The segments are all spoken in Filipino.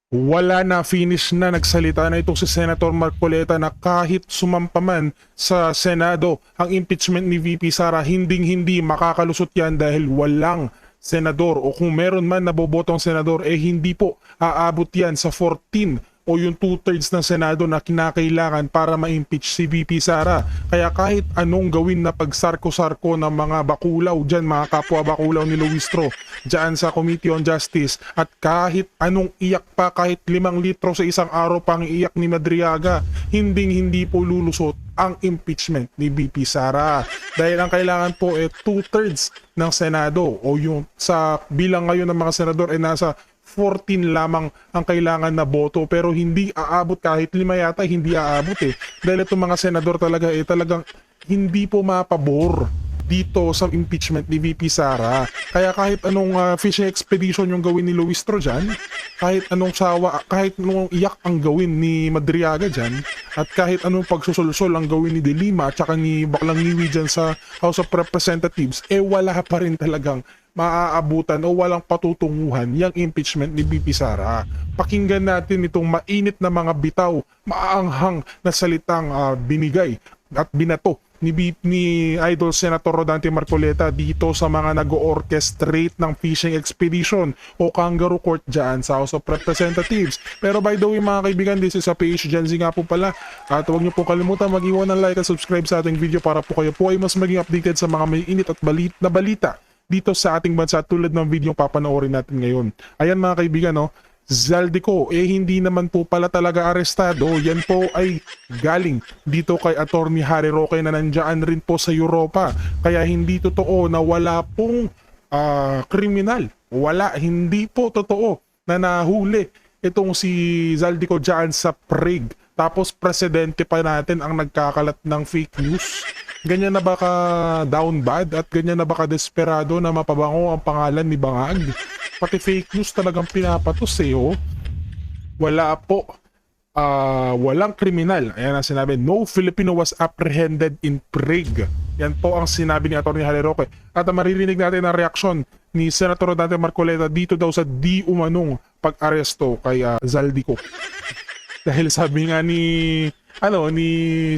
Wala na, finish na, nagsalita na itong si Senator Marcoleta na kahit sumampa man sa Senado ang impeachment ni VP Sara, hinding-hindi makakalusot yan dahil walang senador o kung meron man nabobotong senador hindi po aabot yan sa 14 o yung 2/3 ng Senado na kinakailangan para ma-impeach si VP Sara. Kaya kahit anong gawin na pagsarko-sarko ng mga bakulaw dyan, mga kapwa bakulaw ni Luistro dyan sa Committee on Justice, at kahit anong iyak pa, kahit 5 litro sa isang araw pang iyak ni Madriaga, hindi po lulusot ang impeachment ni VP Sara. Dahil ang kailangan po 2/3 ng Senado o yung sa bilang ngayon ng mga senador nasa 14 lamang ang kailangan na boto, pero hindi aabot, kahit 5 yata hindi aabot dahil itong mga senador talaga talagang hindi po mapabor dito sa impeachment ni VP Sara. Kaya kahit anong fishing expedition yung gawin ni Luistro dyan, kahit anong sawa, kahit anong iyak ang gawin ni Madriaga dyan, at kahit anong pagsusulsol ang gawin ni De Lima at saka ni Baklang Niwi dyan sa House of Representatives, wala pa rin talagang maaabutan o walang patutunguhan yung impeachment ni VP Sara. Pakinggan natin itong mainit na mga bitaw, maaanghang na salitang binigay at binato ni Idol Senator Rodante Marcoleta dito sa mga nag-orchestrate ng fishing expedition o kangaroo court dyan sa House of Representatives. Pero by the way mga kaibigan, this is a PH Gen Z nga po pala, at huwag niyo po kalimutan mag-iwan ng like at subscribe sa ating video para po kayo po ay mas maging updated sa mga may init at balita dito sa ating bansa tulad ng video papanoorin natin ngayon. Ayan mga kaibigan, no? Zaldico, hindi naman po pala talaga arestado. Yan po ay galing dito kay Attorney Harry Roque na nandiyan rin po sa Europa. Kaya hindi totoo na wala pong kriminal. Wala, hindi po totoo na nahuli itong si Zaldico dyan sa Prague. Tapos presidente pa natin ang nagkakalat ng fake news. Ganyan na baka down bad at ganyan na baka desperado na mapabango ang pangalan ni Bangag. Pati fake news talagang pinapatos oh. Wala po. Walang kriminal. Ayan ang sinabi. No Filipino was apprehended in Prague. Yan po ang sinabi ni Atty. Harry Roque. At maririnig natin ang reaksyon ni Senator Rodante Marcoleta dito daw sa di umanong pag-aresto kay Zaldico. Dahil sabi nga ni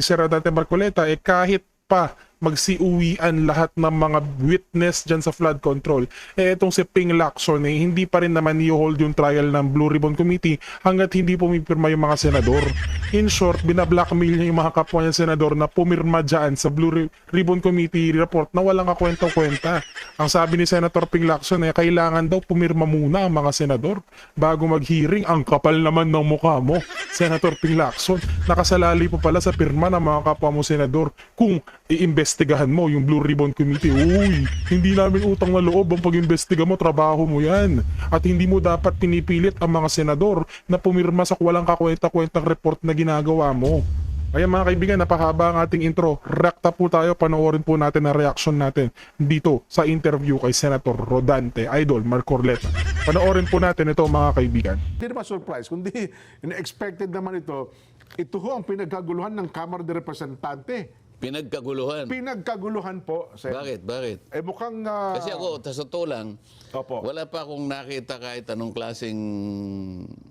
Sir Rodante Marcoleta kahit pa magsiuwian lahat ng mga witness dyan sa flood control, itong si Ping Lacson hindi pa rin naman i-hold yung trial ng Blue Ribbon Committee hanggat hindi pumipirma yung mga senador. In short, binablackmail niya yung mga kapwa niya senador na pumirma dyan sa Blue Ribbon Committee report na walang kakwenta-kwenta. Ang sabi ni Senator Ping Lacson kailangan daw pumirma muna ang mga senador bago mag-hearing. Ang kapal naman ng mukha mo, Senator Ping Lacson. Nakasalali po pala sa pirma ng mga kapwa mo senador kung iimbestigahan mo yung Blue Ribbon Committee. Uy, hindi namin utang na loob ang pag-imbestiga mo, trabaho mo yan. At hindi mo dapat pinipilit ang mga senador na pumirma sa walang kakwenta-kwentang report na ginagawa mo. Kaya mga kaibigan, napahaba ang ating intro. Rekta po tayo, panoorin po natin ang reaction natin dito sa interview kay Senator Rodante, Idol Marcoleta. Panoorin po natin ito mga kaibigan. Hindi naman surprise, kundi in-expected naman ito. Ito ho ang pinagkaguluhan ng Kamara de Representante. Pinagkaguluhan. Pinagkaguluhan po. Sir. Bakit? Bakit? Mukhang... Kasi ako, sa totoo lang, Opo. wala pa akong nakita kahit anong klaseng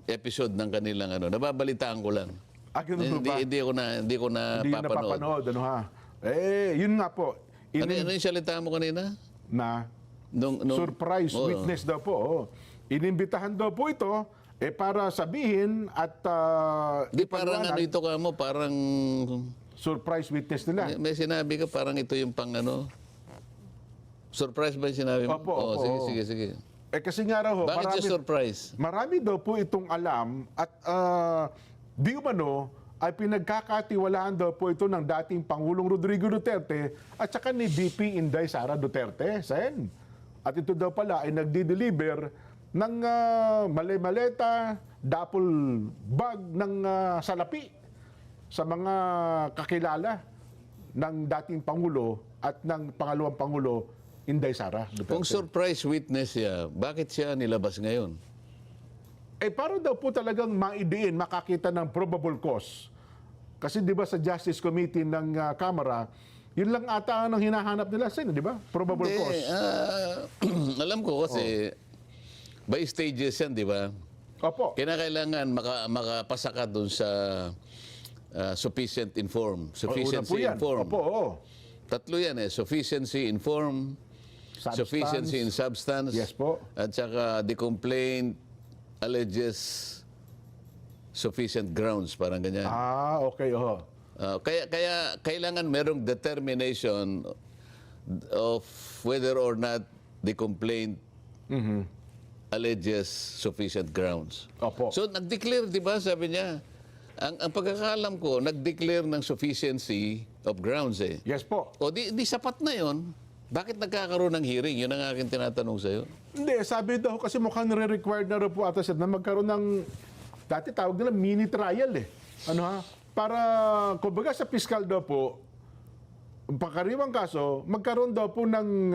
episode ng kanilang nababalitaan ko lang. Ganun ba? Hindi ko na Hindi papanood. napapanood. Ano ha? Yun nga po. Ano yung salita mo kanina? Na Nung, surprise Oo. witness daw po. Inimbitahan daw po ito para sabihin at Di parang ipaliwanag. ito ka mo, parang Surprise witness nila. may sinabi ka parang ito yung pang surprise ba yung sinabi mo? Opo, Oo, opo, sige, oo. sige. Kasi nga raw ho, Bakit yung surprise? marami daw po itong alam at di umano ay pinagkakatiwalaan daw po ito ng dating Pangulong Rodrigo Duterte at saka ni VP Inday Sara Duterte, Sen. At ito daw pala ay nagdi-deliver ng maleta, dapol bag ng salapi sa mga kakilala ng dating Pangulo at ng pangalawang Pangulo, Inday Sara Duterte. Kung surprise witness siya, bakit siya nilabas ngayon? Para daw po talagang maidiin, makakita ng probable cause. Kasi di ba sa Justice Committee ng Kamara, yun lang ata ang hinahanap nila, Sen, di ba? Probable cause. Alam ko kasi by stages yan, di ba? Opo. Kinakailangan makapasa ka dun sa sufficient inform. Una po Sufficiency yan. inform. Opo, oo. Tatlo yan eh. Sufficiency inform, Substance. sufficiency in substance, Yes po. at saka the complaint alleges sufficient grounds, parang ganyan. Okay, oo. Kaya kailangan merong determination of whether or not the complaint alleges sufficient grounds. Opo. So nag-declare, di ba, sabi niya, ang pagkakaalam ko, nag-declare ng sufficiency of grounds eh. Yes po. O di sapat na yon. Bakit nagkakaroon ng hearing? Yun ang aking tinatanong sa'yo. Hindi, sabi daw kasi mukhang nire-required na rin po ata siya na magkaroon ng, dati tawag nila mini trial eh. Ano ha? Para, kumbaga sa fiscal daw po, pagkariwang kaso, magkaroon daw po ng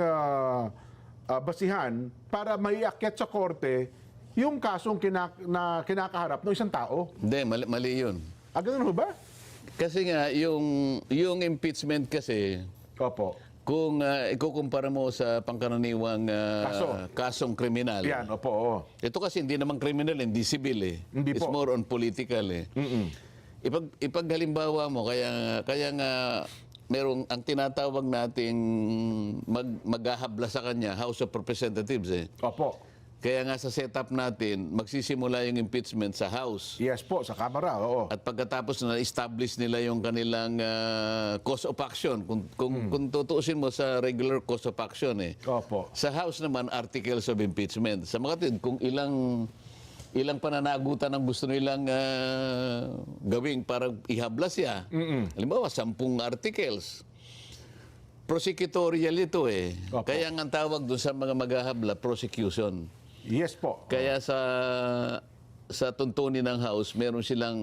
basihan para maiakyat sa korte yung kasong kinakaharap ng isang tao. Hindi, mali yun. Ganun ho ba? Kasi nga, yung impeachment kasi, Opo. kung ikukumpara mo sa pangkaraniwang kasong kriminal, Yan, opo, oo. ito kasi hindi naman criminal, hindi civil eh. Hindi It's po. more on political eh. Ipaghalimbawa mo, kaya nga merong ang tinatawag nating maghahabla sa kanya, House of Representatives eh. Opo. Kaya nga sa setup natin, magsisimula yung impeachment sa House. Yes po, sa Kamara, oo. At pagkatapos na-establish nila yung kanilang cause of action, kung tutuusin mo sa regular cause of action eh. Opo. Sa House naman, articles of impeachment. Sa mga kapatid, kung ilang pananagutan ang gusto nilang gawing para ihabla siya. Halimbawa, 10 articles. Prosecutorial ito eh. Opo. Kaya nga ang tawag doon sa mga maghahabla, prosecution. Yes po. Kaya sa tuntunin ng House, meron silang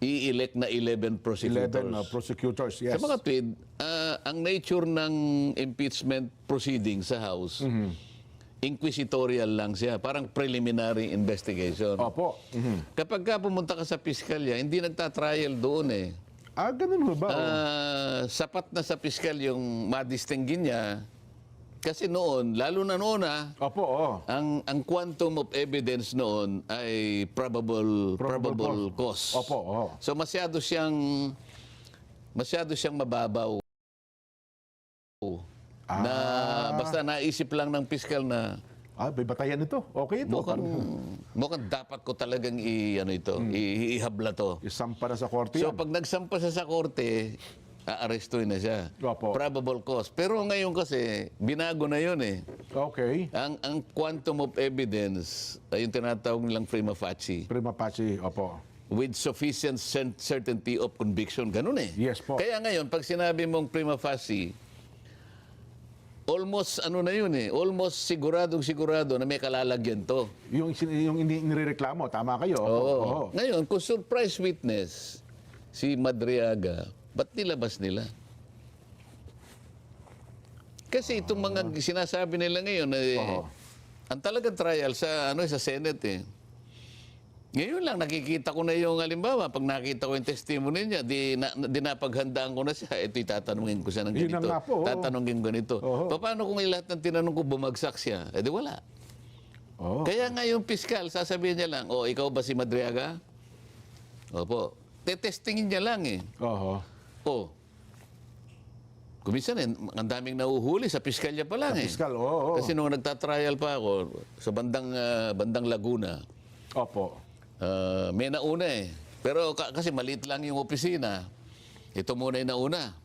i-elect na 11 prosecutors. 11 prosecutors, yes. Sa mga tweet, ang nature ng impeachment proceeding sa House, inquisitorial lang siya, parang preliminary investigation. Opo. Kapag ka pumunta ka sa piskalya, hindi nagtatrial doon eh. Ganun ho ba? Sapat na sa piskal yung madistinggin niya, kasi noon, lalo na noon Opo, oo. ang quantum of evidence noon ay probable cause. Opo, oo. So masyado siyang mababaw. Na basta naisip lang ng piskal na May batayan ito. Okay ito. mukhang dapat ko talagang ihabla to. Isampa na sa korte So yan. pag nagsampa siya sa korte, aarestuin na siya. Opo. Probable cause. Pero ngayon kasi, binago na yun eh. Okay. Ang quantum of evidence ay yung tinatawag nilang prima facie Prima facie, opo. with sufficient certainty of conviction. Ganun eh. Yes po. Kaya ngayon, pag sinabi mong prima facie, almost almost sigurado na may kalalagyan to. Yung inireklamo, tama kayo. Opo. Oo. Ngayon, kung surprise witness si Madriaga, ba't nilabas nila? Kasi itong mga sinasabi nila ngayon, ang talagang trial sa Senate eh. Ngayon lang nakikita ko na yung halimbawa, pag nakita ko yung testimony niya, di napaghandaan ko na siya, ito'y tatanungin ko siya ng Yun ganito. na nga po, oo. Tatanungin ko ganito. Oo. Paano kung lahat ng tinanong ko bumagsak siya? Di wala. Oo. Kaya nga yung piskal, sasabihin niya lang, ikaw ba si Madriaga? Opo. Tetestingin niya lang eh. Oo. Kuminsan ang daming nahuhuli sa piskalya pa lang eh. Piskal, oo. Kasi nung nagtatrial pa ako sa bandang Laguna, Opo. may nauna eh. Pero kasi maliit lang yung opisina. Ito muna yung nauna.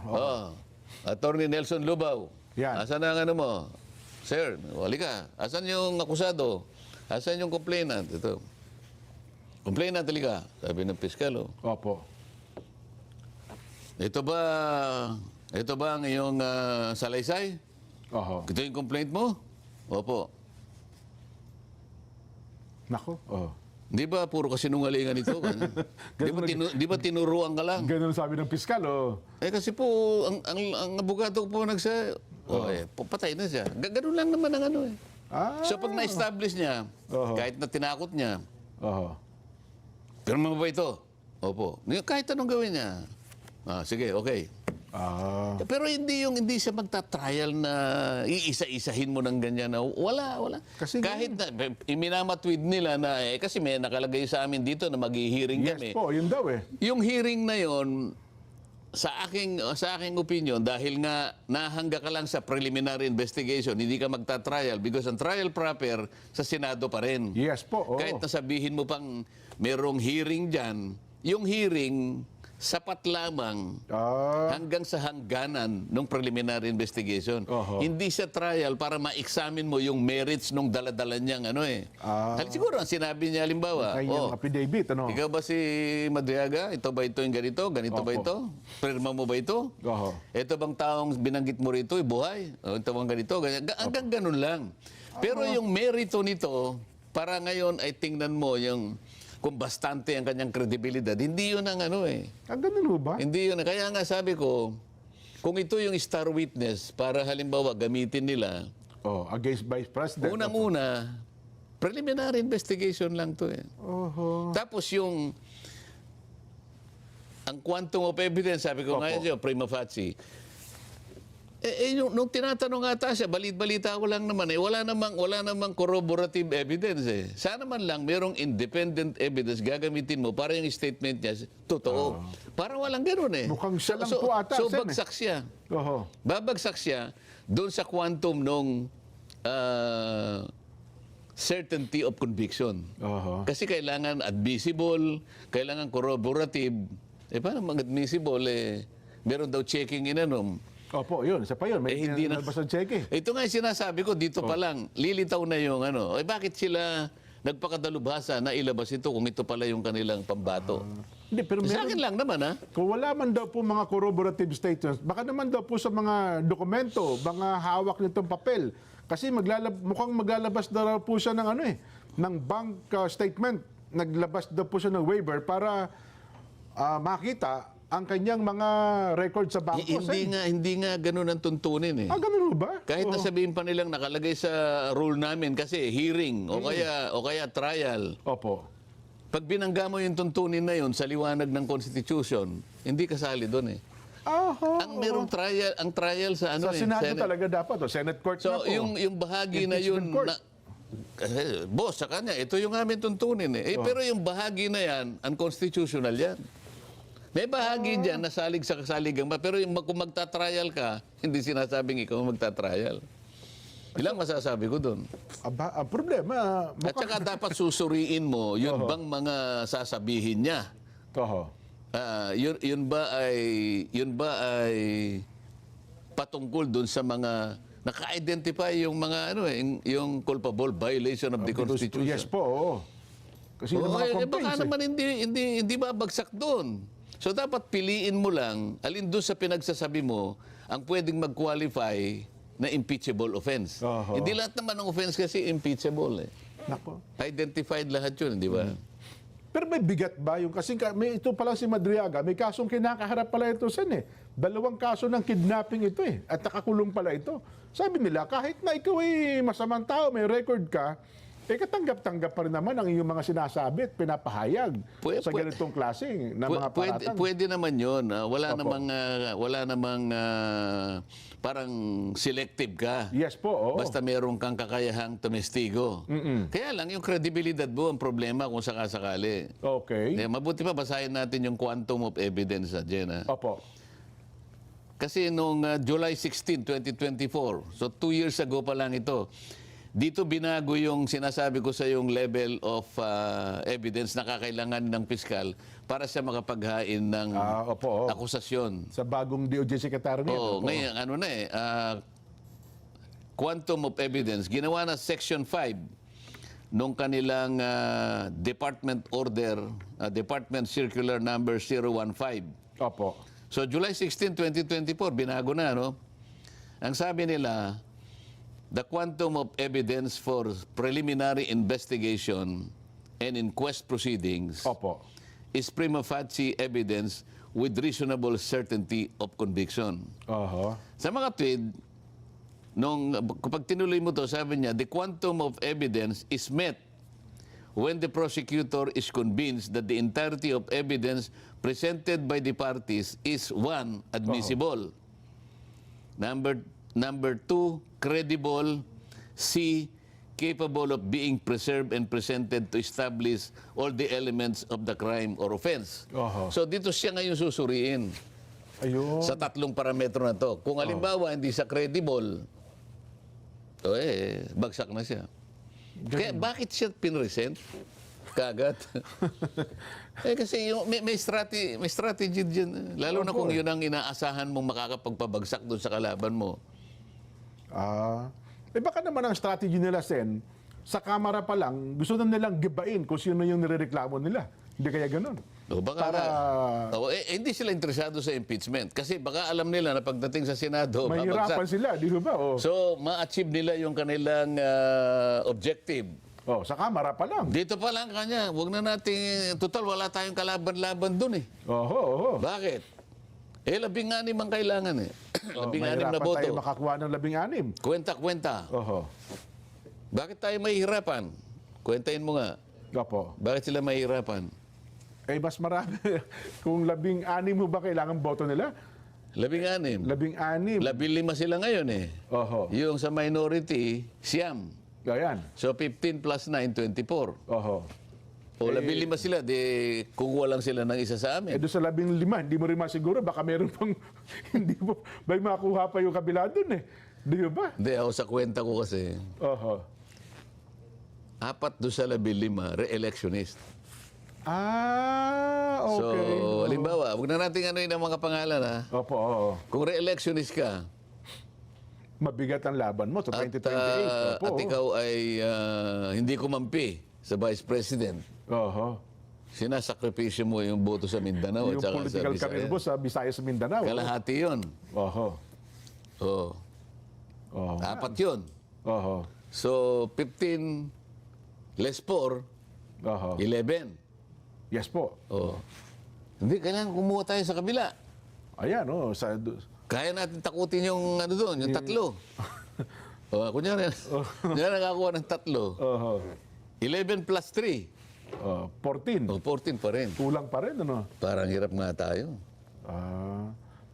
Oo. Attorney Nelson Lubao. Yan. Asan ang ano mo? Sir, halika. Asan yung akusado? Asan yung complainant? Ito. Complainant, halika. Sabi ng piskal. Opo. Ito ba ang iyong salaysay? Oo. Ito yung complaint mo? Opo. Nako. Oo. Di ba puro kasinungalingan ito? Di ba tinuruan ka lang? Ganun sabi ng piskal, Kasi po, ang abogado ko po patay na siya. Ganun lang naman ang ano eh. So pag na-establish niya, kahit na tinakot niya, Oo. pero mo ba ito? Opo. Kahit anong gawin niya. Sige, okay. Pero hindi siya magta-trial na iisa-isahin mo ng ganyan na wala. Kasi kahit na iminamatwid nila na kasi may nakalagay sa amin dito na maghi-hearing Yes kami. po, yun daw eh. Yung hearing na yon sa aking opinion, dahil nga nahangga ka lang sa preliminary investigation, hindi ka magta-trial because ang trial proper sa Senado pa rin. Yes po, oo. Kahit nasabihin mo pang merong hearing dyan, yung hearing sapat lamang hanggang sa hangganan ng preliminary investigation. Oho. Hindi siya trial para ma-examine mo yung merits nung daladala niyang ano eh. Siguro ang sinabi niya, halimbawa, Kanyang affidavit, ano? ikaw ba si Madriaga? Ito ba ito yung ganito? Ganito ba Opo. ito? Pirma mo ba ito? Oho. Ito bang taong binanggit mo rito, buhay? O, ito bang ganito? Ganyan. Hanggang ganun lang. Pero yung merito nito, para ngayon ay tingnan mo yung kung bastante ang kanyang kredibilidad. Hindi yun ang ano eh. Ganun ho ba? Hindi yun. Kaya nga sabi ko, kung ito yung star witness para halimbawa gamitin nila, Against Vice President. unang-una, preliminary investigation lang to eh. Oho. Tapos ang quantum of evidence, sabi ko Opo. ngayon siya, prima facie. Nung tinatanong ata siya, balit-balita ko lang naman wala namang corroborative evidence eh. Sana man lang merong independent evidence gagamitin mo para yung statement niya totoo. Para walang ganoon eh. Mukhang siya lang po ata, So Sen, eh. bagsak siya. Oho. Babagsak siya doon sa quantum nung certainty of conviction. Oho. Kasi kailangan admissible, kailangan corroborative. Paano mag-admissible meron daw checking inanom. Opo, yun. Isa pa yun. May hindi na. nalabas ng cheque. Ito nga yung sinasabi ko, dito pa lang, lilitaw na yung ano. Bakit sila nagpakadalubhasa na ilabas ito kung ito pala yung kanilang pambato? Hindi, pero Sa akin meron, lang naman, ha? kung wala man daw po mga corroborative statements, baka naman daw po sa mga dokumento, mga hawak nitong papel. Kasi mukhang maglalabas daw po siya ng ng bank statement. Naglabas daw po siya ng waiver para makita ang kanyang mga record sa bangko. Hindi nga ganun ang tuntunin eh. Ganun ba? Kahit nasabihin pa nilang nakalagay sa rule namin kasi hearing o kaya trial. Opo. Pag binangga mo yung tuntunin na yun sa liwanag ng Constitution, hindi kasali doon eh. Ang merong trial, ang trial sa ano Sa Senado Senate. talaga dapat. Senate court na So po. yung bahagi na yun Impeachment court. boss sa kanya, ito yung aming tuntunin eh. Pero yung bahagi na yan, unconstitutional yan. May bahagi dyan na salig sa kasaligang ba, pero kung magta-trial ka, hindi sinasabing ikaw magta-trial. Ilang masasabi ko doon. Ang problema, At saka dapat susuriin mo, yun bang mga sasabihin niya? Oho. Yun ba ay patungkol doon sa mga naka-identify yung mga yung culpable violation of the Constitution. Yes po, oo. Kasi yung mga Baka complaints naman hindi babagsak doon. So dapat piliin mo lang alin doon sa pinagsasabi mo ang pwedeng mag-qualify na impeachable offense. Oho. Hindi lahat naman ng offense kasi impeachable eh. Nako. Identified lahat yun, di ba? Pero may bigat ba yung kasi may ito pala si Madriaga, may kasong kinakaharap pala ito Sen eh. 2 kaso ng kidnapping ito eh at nakakulong pala ito. Sabi nila kahit na ikaw ay masamang tao, may record ka, katanggap-tanggap pa rin naman ang iyong mga sinasabi at pinapahayag sa ganitong klase ng mga paratang. Pwede naman yun. Wala Opo. namang parang selective ka. Yes po, oo. Basta meron kang kakayahang tumestigo. Kaya lang, yung credibility mo ang problema kung sakasakali. Okay. Mabuti pa basahin natin yung quantum of evidence dyan. Opo. Kasi nung July 16, 2024, so 2 years ago pa lang ito, dito binago yung sinasabi ko sa yung level of evidence na kakailangan ng piskal para siya makapaghain ng Opo. akusasyon. Sa bagong DOJ Secretary niya. Oo, Opo. ngayon, quantum of evidence, ginawa na Section 5 nung kanilang Department Order, Department Circular Number 015. Opo. So July 16, 2024, binago na, no? Ang sabi nila, the quantum of evidence for preliminary investigation and inquest proceedings Opo. is prima facie evidence with reasonable certainty of conviction. Oho. Sa mga tweet, kapag tinuloy mo to, sabi niya, the quantum of evidence is met when the prosecutor is convinced that the entirety of evidence presented by the parties is one, admissible. Number two, credible. C, capable of being preserved and presented to establish all the elements of the crime or offense. Oho. So dito siya ngayon susuriin Ayun. sa tatlong parametro na to. Kung halimbawa hindi siya credible, bagsak na siya. Kaya bakit siya pinresent? Kagat. Kasi yung, may strategy dyan. Lalo na kung yun ang inaasahan mong makakapagpabagsak doon sa kalaban mo. Baka naman ang strategy nila, Sen, sa kamera pa lang, gusto na nilang gibain kung sino yung nirereklamo nila. Hindi kaya ganun. O baka hindi sila interesado sa impeachment. Kasi baka alam nila na pagdating sa Senado, Mahirapan babagsak. sila, di ba? Oh. So, ma-achieve nila yung kanilang objective. Oh, sa kamera pa lang. Dito pa lang kanya, huwag na natin, total wala tayong kalaban-laban dun eh. Oho. Bakit? 16 ang kailangan eh. 16 na Mahirapan boto. tayo makakuha ng 16. Kwenta-kwenta. Oho. Bakit tayo mahihirapan? Kwentahin mo nga. Opo. Bakit sila mahihirapan? Mas marami. Kung 16 mo ba kailangan boto nila? 16. 16. 15 sila ngayon eh. Oho. Yung sa minority, siyam. Ayan. So 15 plus 9, 24. Oho. O 15 sila, di kukuha lang sila ng isa sa amin. Doon sa 15, hindi mo rin masiguro, baka meron pang, hindi mo, may makuha pa yung kabila doon eh. Di ba? Hindi, ako sa kwenta ko kasi, Oho. 4 doon sa 15, re-electionist. Okay. So, halimbawa, huwag na natin ano ang mga pangalan ha. Opo, oo. Kung re-electionist ka, Mabigat ang laban mo to at, 2028. Opo. at ikaw ay hindi kumampi sa Vice President, Oho. sinasakripisyo mo yung boto sa Mindanao Yung at saka sa political career Visayas. mo sa Visayas Mindanao. Kalahati yun. Oho. Oh. Oho. 4 yun. Oho. So, 15 less 4, Oho. 11. Yes po. Oh. Hindi, kailangan kumuha tayo sa kabila. Ayan, oh. Kaya natin takutin yung ano doon, yung 3. Kunyari, nakakuha ng 3. Oho. 11 plus 3. 14. O, 14 pa rin. Kulang pa rin, ano? Parang hirap nga tayo.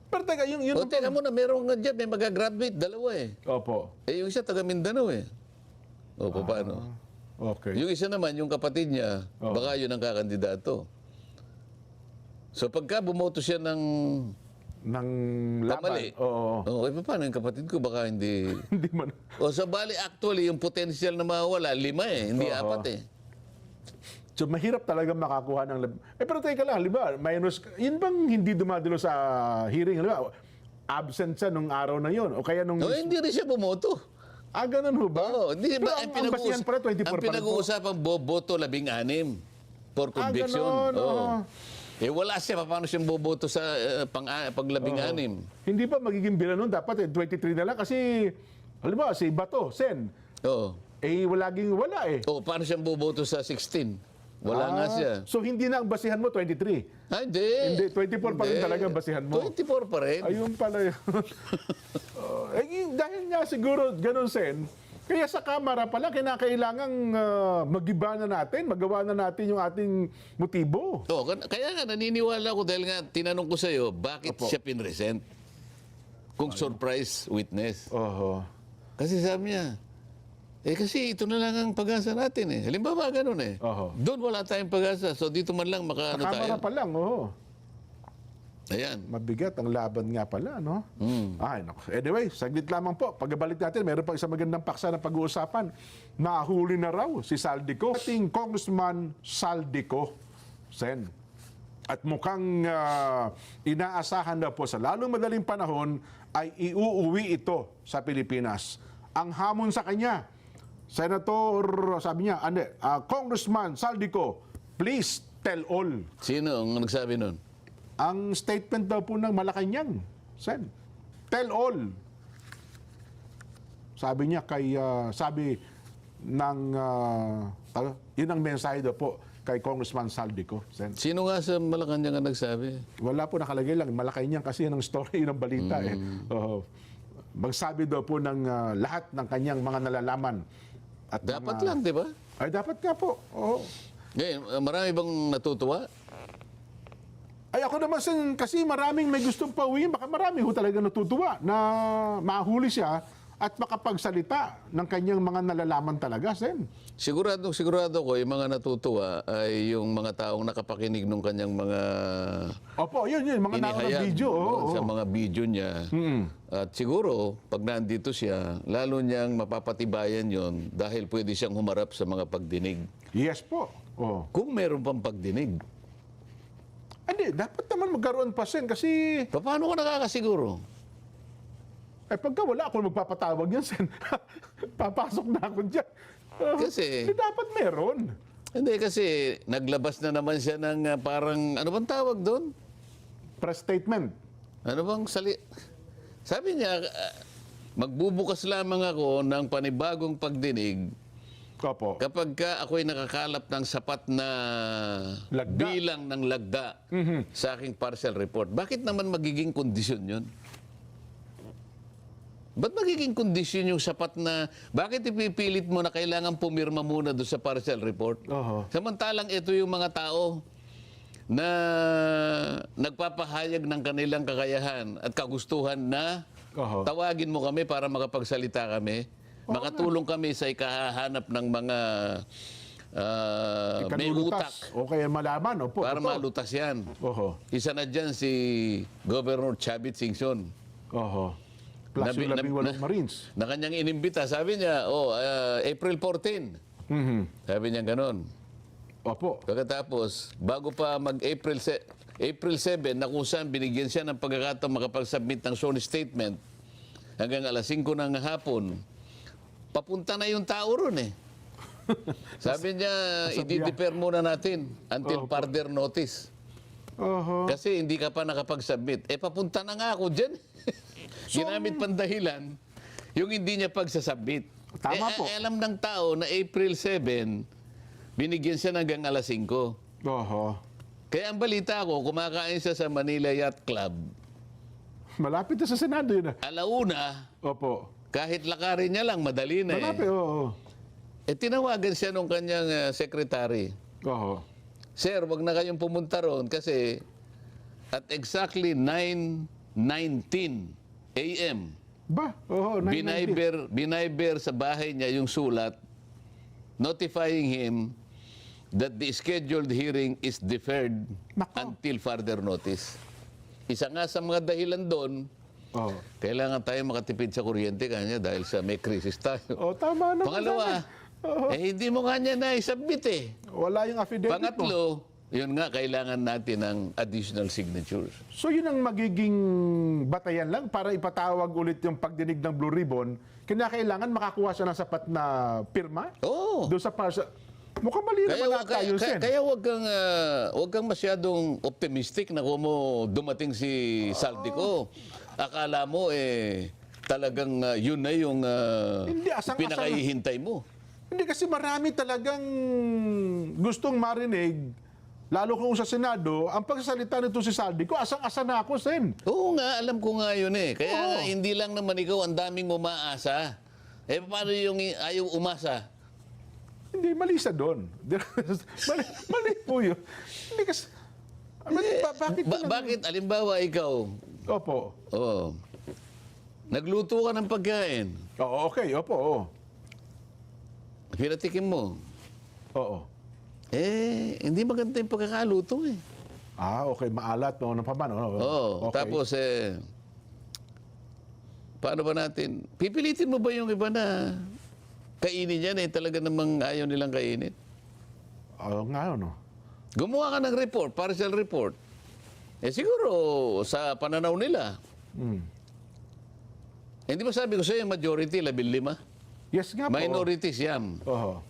Pero teka, yun. O, teka muna, meron nga dyan, may mag-graduate, 2 eh. Opo. Eh, yung isa, taga Mindanao eh. O, paano? Okay. Yung isa naman, yung kapatid niya, baka yun ang kakandidato. So, pagka bumoto siya ng Nang laban. mali, Oo. paano yung kapatid ko, baka hindi... Hindi man. O, sa bali, actually, yung potential na mawawala, 5 eh, hindi 4 eh. So, mahirap talaga makakuha ng... pero teka lang, halimbawa, minus... Yun bang hindi dumadalo sa hearing? Halimbawa, absent siya nung araw na yun? O kaya nung... O, hindi rin siya bumoto. ganun ho ba? Oo, hindi Pero ba, ang basihan pala, 24 ang pa rin po. pinag-uusapan, boboto 16 for conviction. ganun, Oo. oo. Eh, wala siya. Paano siyang boboto sa pag 16? Hindi ba magiging bilang nun? Dapat 23 na lang kasi... Halimbawa, si Bato, Sen, Oo. laging wala eh. Oh, paano siyang boboto sa 16? Wala nga siya. So, hindi na ang basihan mo, 23. Hindi. Hindi, 24 pa rin Hindi. talaga ang basihan mo. 24 pa rin. Ayun pala yun. Dahil nga siguro ganun, Sen, kaya sa kamera pala, kinakailangang magiba na natin, magawa na natin yung ating motibo. Oh, kaya nga naniniwala ko dahil nga tinanong ko sa iyo, bakit Opo. siya pinresent? Kung surprise witness. Oho. Kasi sabi niya, kasi ito na lang ang pag-asa natin eh. Halimbawa ganun eh. Oho. Doon wala tayong pag-asa. So dito man lang Sa makaano tayo. kamera pa lang, oho. Ayan. Mabigat ang laban nga pala, no? Ay, naku. Anyway, saglit lamang po. Pagbalik natin, meron pa isang magandang paksa na pag-uusapan. Nahuli na raw si Saldico. Ating Congressman Saldico, Sen. At mukhang inaasahan na po sa lalong madaling panahon ay iuuwi ito sa Pilipinas. Ang hamon sa kanya, Senator, sabi niya, Congressman Saldico, please tell all. Sino ang nagsabi nun? Ang statement daw po ng Malacanang, Sen. Tell all. Sabi niya sabi ng, yun ang mensahe daw po kay Congressman Saldico, Sen. Sino nga sa Malacanang ang nagsabi? Wala po nakalagay lang, Malacanang kasi yun ang story, yun ang balita eh. Magsabi daw po ng lahat ng kanyang mga nalalaman. At Dapat mga- lang, di ba? Ay, dapat nga po. Oo. Ngayon, marami bang natutuwa? Ay, ako naman kasi maraming may gustong pauwiin. Baka marami ho talaga natutuwa na mahuli siya at makapagsalita ng kanyang mga nalalaman talaga, Sen. Sigurado ko, yung mga natutuwa ay yung mga taong nakapakinig nung kanyang mga Opo, yun, mga naunang inihayag video. Oo, sa mga video niya. At siguro, pag nandito siya, lalo niyang mapapatibayan yon dahil pwede siyang humarap sa mga pagdinig. Yes po. Oo. Kung meron pang pagdinig, Hindi, dapat naman magkaroon pa, Sen, kasi paano ko nakakasiguro? pagka wala ako magpapatawag yan, Sen, papasok na ako dyan. Kasi- dapat meron. Hindi kasi naglabas na naman siya ng parang, ano bang tawag doon? Press statement. Ano bang Sabi niya, magbubukas lamang ako ng panibagong pagdinig Opo. kapag ka ako'y nakakalap ng sapat na Lagda. bilang ng lagda sa aking partial report. Bakit naman magiging kondisyon yun? Ba't magiging kondisyon yung sapat na... Bakit ipipilit mo na kailangan pumirma muna doon sa partial report? Oho. Samantalang ito yung mga tao na nagpapahayag ng kanilang kakayahan at kagustuhan na Oho. tawagin mo kami para makapagsalita kami. Makatulong kami sa ikahahanap ng mga may utak Ikanulutas. O kaya malaman. Opo. para totoo. malutas yan. Oho. Isa na dyan si Governor Chavit Singson. Oho. Plus yung 18 Marines. Na kanyang inimbita. Sabi niya, April 14. Sabi niya ganon. Opo. Pagkatapos, bago pa mag-April April 7, na kung saan binigyan siya ng pagkakataon makapag-submit ng sworn statement hanggang alas 5 ng hapon, papunta na yung tao ron eh. Sabi niya, i-defer muna natin until further notice. Oho. Kasi hindi ka pa nakapag-submit. Papunta na nga ako dyan. Ginamit pang dahilan yung hindi niya pagsasubmit. Tama po. Alam ng tao na April 7, binigyan siya hanggang alas 5. Oho. Kaya ang balita ko, kumakain siya sa Manila Yacht Club. Malapit na sa Senado yun. Alauna, Opo. kahit lakarin niya lang, madali na Malapit, oo. tinawagan siya nung kanyang secretary. Oho. Sir, wag na kayong pumunta ron kasi at exactly 9:19 a.m. Ba? Oo, 9:19. binayber sa bahay niya yung sulat notifying him that the scheduled hearing is deferred Nako. until further notice. Isa nga sa mga dahilan doon, Oo. kailangan tayo makatipid sa kuryente kanya dahil sa may krisis tayo. Oh, tama naman. Pangalawa, Oo. hindi mo kanya na-submit eh. Wala yung affidavit mo. Pangatlo, yun nga, kailangan natin ng additional signatures. So yun ang magiging batayan lang para ipatawag ulit yung pagdinig ng Blue Ribbon. Kinakailangan makakuha siya ng sapat na pirma? Oo. Doon sa parsa. Mukhang mali naman na tayo, Sen. Kaya wag kang masyadong optimistic na kung mo dumating si Saldico. Akala mo talagang yun na yung Hindi, asang-asang. pinakahihintay mo. Hindi kasi marami talagang gustong marinig, lalo kung sa Senado, ang pagsasalita nito si Saldico, asang-asa na ako, Sen. Oo nga, alam ko nga yun eh. Kaya Oo. nga, hindi lang naman ikaw ang daming umaasa. Paano yung ayaw umasa? Hindi, mali siya doon. mali po yun. Hindi kasi, bakit? Bakit, alimbawa ikaw, Opo. nagluto ka ng pagkain, Oo, okay, opo, oo. pinatikim mo, Oo. hindi maganda yung pagkakaluto eh. Ah, okay, maalat, no? Ano pa ba, no? Oo, Okay. tapos paano ba natin, pipilitin mo ba yung iba na kainin yan talaga namang ayaw nilang kainin? Oo nga, no? Gumawa ka ng report, partial report. Siguro sa pananaw nila. Hindi ba sabi ko sa'yo, majority, 15? Yes nga po. Minority siyam. Oo.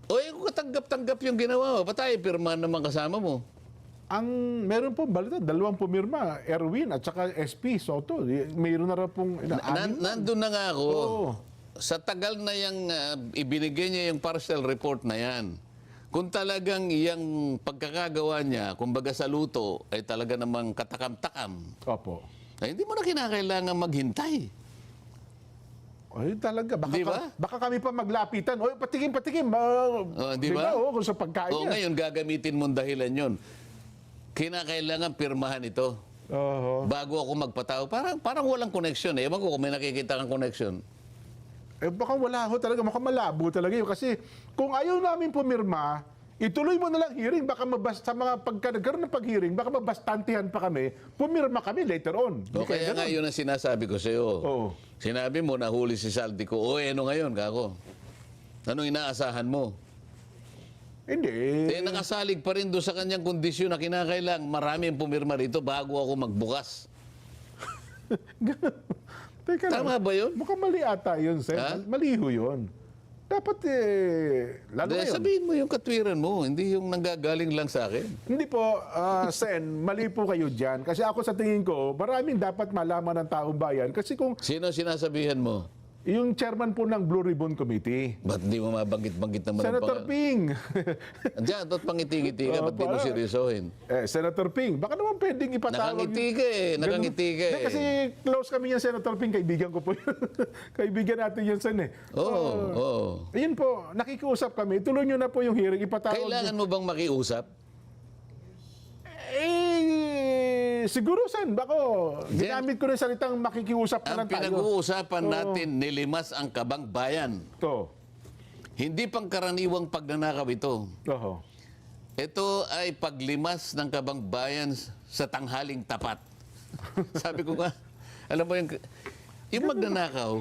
Kung katanggap-tanggap yung ginawa mo, patay, pirma naman kasama mo. Meron po balita, 2 pumirma, Erwin at saka SP Soto. Mayroon na rin pong Nandun na nga ako. Oo. Sa tagal na yung ibinigay niya yung partial report na yan, kung talagang iyang pagkakagawa niya, kumbaga sa luto, ay talaga namang katakam-takam, Opo. ay hindi mo na kinakailangan maghintay. Ay, talaga. Baka, Di ba? baka kami pa maglapitan. Oy, patikim. Di ba? Kung sa pagkain O niya. ngayon, gagamitin mong dahilan yun. Kinakailangan pirmahan ito. Oho. Bago ako magpatao. Parang walang connection eh. Ewan ko kung may nakikita kang connection. Eh baka wala ho talaga, baka malabo talaga yun. Kasi kung ayaw namin pumirma, ituloy mo na lang hearing. Baka sa mga pagkagaroon ng pag-hearing, baka mabastantihan pa kami, pumirma kami later on. Di O kaya ganun. nga yun ang sinasabi ko sa iyo. Oo. Sinabi mo, nahuli si Saldi ko. O ano ngayon, kako? Anong inaasahan mo? Hindi. Eh, nakasalig pa rin doon sa kanyang kondisyon na kinakailang marami ang pumirma rito bago ako magbukas. Teka lang. Tama ba yun? Mukhang mali ata yun, Sen. Ha? Mali ho yun. Dapat lalo Dahil ngayon. sabihin mo yung katwiran mo, hindi yung nanggagaling lang sa akin. Hindi po, Sen, mali po kayo dyan. Kasi ako sa tingin ko, maraming dapat malaman ng taong bayan. Kasi kung Sino sinasabihan mo? yung chairman po ng Blue Ribbon Committee, Ba't hindi mo mabanggit-banggit naman ang Senator Ping. Andiyan, ba't pangiti-ngiti ka? Ba't di mo para. seryosohin? Senator Ping, baka naman pwedeng ipatawag. Nakangiti ka eh. Nakangiti ka Hindi, eh. kasi close kami yan, Senator Ping. Kaibigan ko po yun. Kaibigan natin yun, Sen eh. Oo. Ayun po, nakikiusap kami. Tuloy nyo na po yung hearing. Ipatawag. Kailangan mo bang makiusap? Siguro, Sen. Bako, ginamit ko na yung salitang makikiusap na Ang lang tayo. pinag-uusapan natin, nilimas ang kabang bayan. Ito. Hindi pangkaraniwang pagnanakaw ito. Oho. Ito ay paglimas ng kabang bayan sa tanghaling tapat. Sabi ko nga, alam mo yung magnanakaw,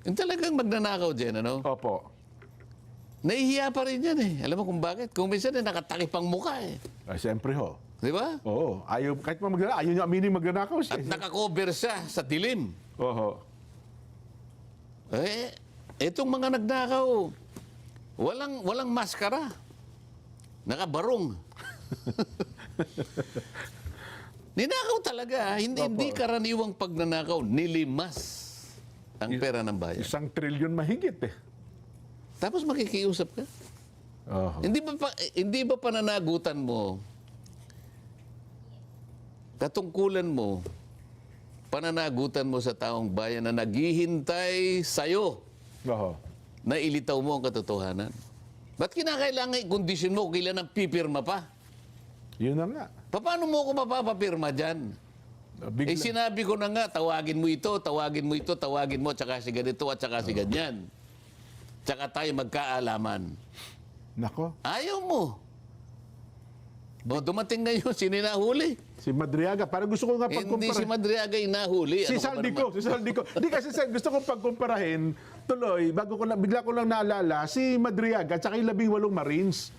yung talagang magnanakaw dyan, ano? Opo. Nahihiya pa rin yan eh. Alam mo kung bakit? Kung minsan nakatakip ang mukha eh. Ay, siyempre ho. Di ba? Oo. Ayaw, kahit magnanakaw, ayaw niya aminin magnanakaw siya. At nakakover siya sa dilim. Oho. Eh, itong mga nagnakaw, walang maskara. Nakabarong. Ninakaw talaga. Hindi karaniwang pagnanakaw. Nilimas ang pera ng bayan. 1 trilyon mahigit eh. Tapos makikiusap ka. Oho. Hindi ba pananagutan mo, katungkulan mo, pananagutan mo sa taong bayan na naghihintay sa'yo Oho. na ilitaw mo ang katotohanan? Ba't kinakailangan i-condition mo kung kailan ang pipirma pa? Yun na nga. Paano mo ako mapapapirma dyan? Eh sinabi ko na nga, tawagin mo ito, tawagin mo ito, tawagin mo, tsaka si ganito at tsaka si ganyan. Tsaka tayo magkaalaman. Nako. Ayaw mo. Dumating na yun, sino nahuli? Si Madriaga, parang gusto ko nga Hindi pagkumpara. si Madriaga yung nahuli. Si Ano ka ba Saldico, naman? si Saldico. Hindi kasi Sen, gusto ko pagkumparahin, tuloy, bigla ko lang naalala, si Madriaga at saka yung 18 Marines.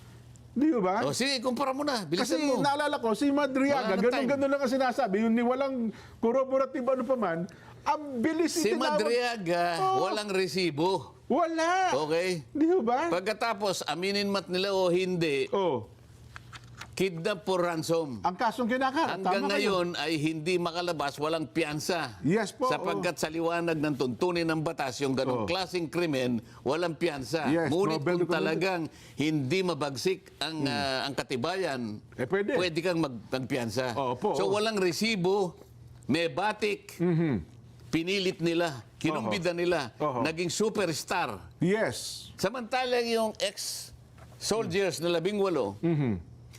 Di ba? O sige, kumpara mo na. Kasi Bilisan mo. naalala ko, si Madriaga, Wala na time. ganun lang ang sinasabi, yung ni walang corroborative ano pa man, ang bilis Si itinawag- Madriaga, Oh. walang resibo. Wala! Okay? Di ba? Pagkatapos, aminin mat nila o hindi, Oh, kidnap for ransom. ang kasong kinakaharap. Hanggang tama kayo. ngayon ay hindi makalabas, walang piyansa. Yes po, Sapagkat sa liwanag ng tuntunin ng batas, yung ganong Oh. klaseng krimen, walang piyansa. Yes, Ngunit Nobel kung talagang hindi mabagsik ang katibayan, pwede. kang magpiyansa. Opo, So oh. walang resibo, may batik, pinilit nila, kinumbida nila, Oho. naging superstar. Yes. Samantalang yung ex-soldiers na 18,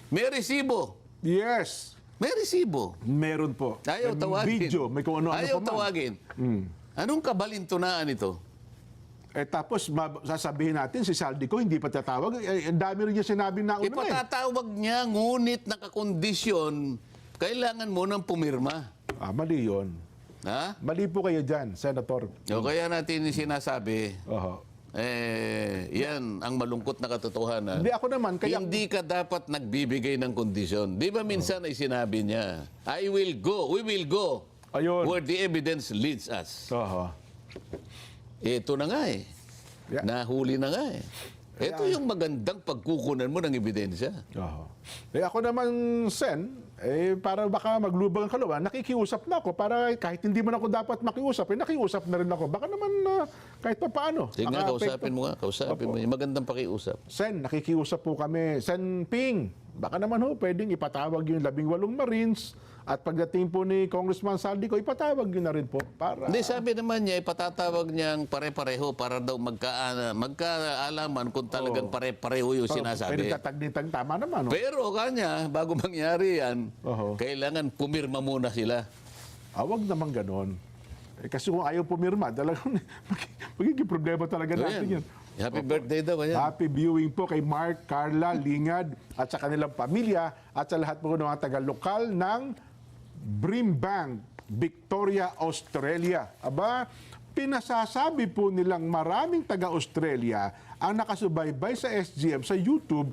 may resibo. Yes. May resibo. Meron po. Ayaw May tawagin. Video, may kung ano-ano Ayaw pa man. tawagin. Anong kabalintunaan ito? Tapos sasabihin natin, si Saldico hindi pa tatawag. Ang dami rin niya sinabi na una eh. Ipatatawag niya, ngunit nakakondisyon, kailangan mo nang pumirma. Mali yun. Ha? Mali po kayo dyan, Senator. O kaya natin sinasabi, Oho. yan ang malungkot na katotohanan. Hindi ako naman, kaya... Hindi ka dapat nagbibigay ng kondisyon. Di ba minsan ay sinabi niya, I will go, we will go, Ayun. where the evidence leads us. Oho. Ito na nga eh. Yeah. Nahuli na nga eh. Ito yung magandang pagkukunan mo ng ebidensya. Oho. Ako naman, Sen, para baka maglubang ang kalawa, nakikiusap na ako para kahit hindi man ako dapat makiusap, nakiusap na rin ako. Baka naman kahit pa paano. Sige nga, Maka-apekto. kausapin mo nga. Kausapin mo. Yung magandang pakiusap. Sen, nakikiusap po kami. Sen Ping, baka naman ho, pwedeng ipatawag yung 18 Marines at pagdating po ni Congressman Saldico, ipatawag yun na rin po para... Hindi, sabi naman niya, ipatatawag niyang pare-pareho para daw magkaalaman kung talagang pare-pareho yung sinasabi. Pinagtatagditang tama naman. Ho. Pero kanya, bago mangyari yan, Oho. kailangan pumirma muna sila. Wag naman ganon. Kasi kung ayaw pumirma, talagang magiging problema talaga natin yan. Happy birthday daw. Ayan. Happy viewing po kay Mark, Carla, Lingad at sa kanilang pamilya at sa lahat po ng mga taga-lokal ng Brimbank, Victoria, Australia. Aba, pinasasabi po nilang maraming taga-Australia ang nakasubaybay sa SGM sa YouTube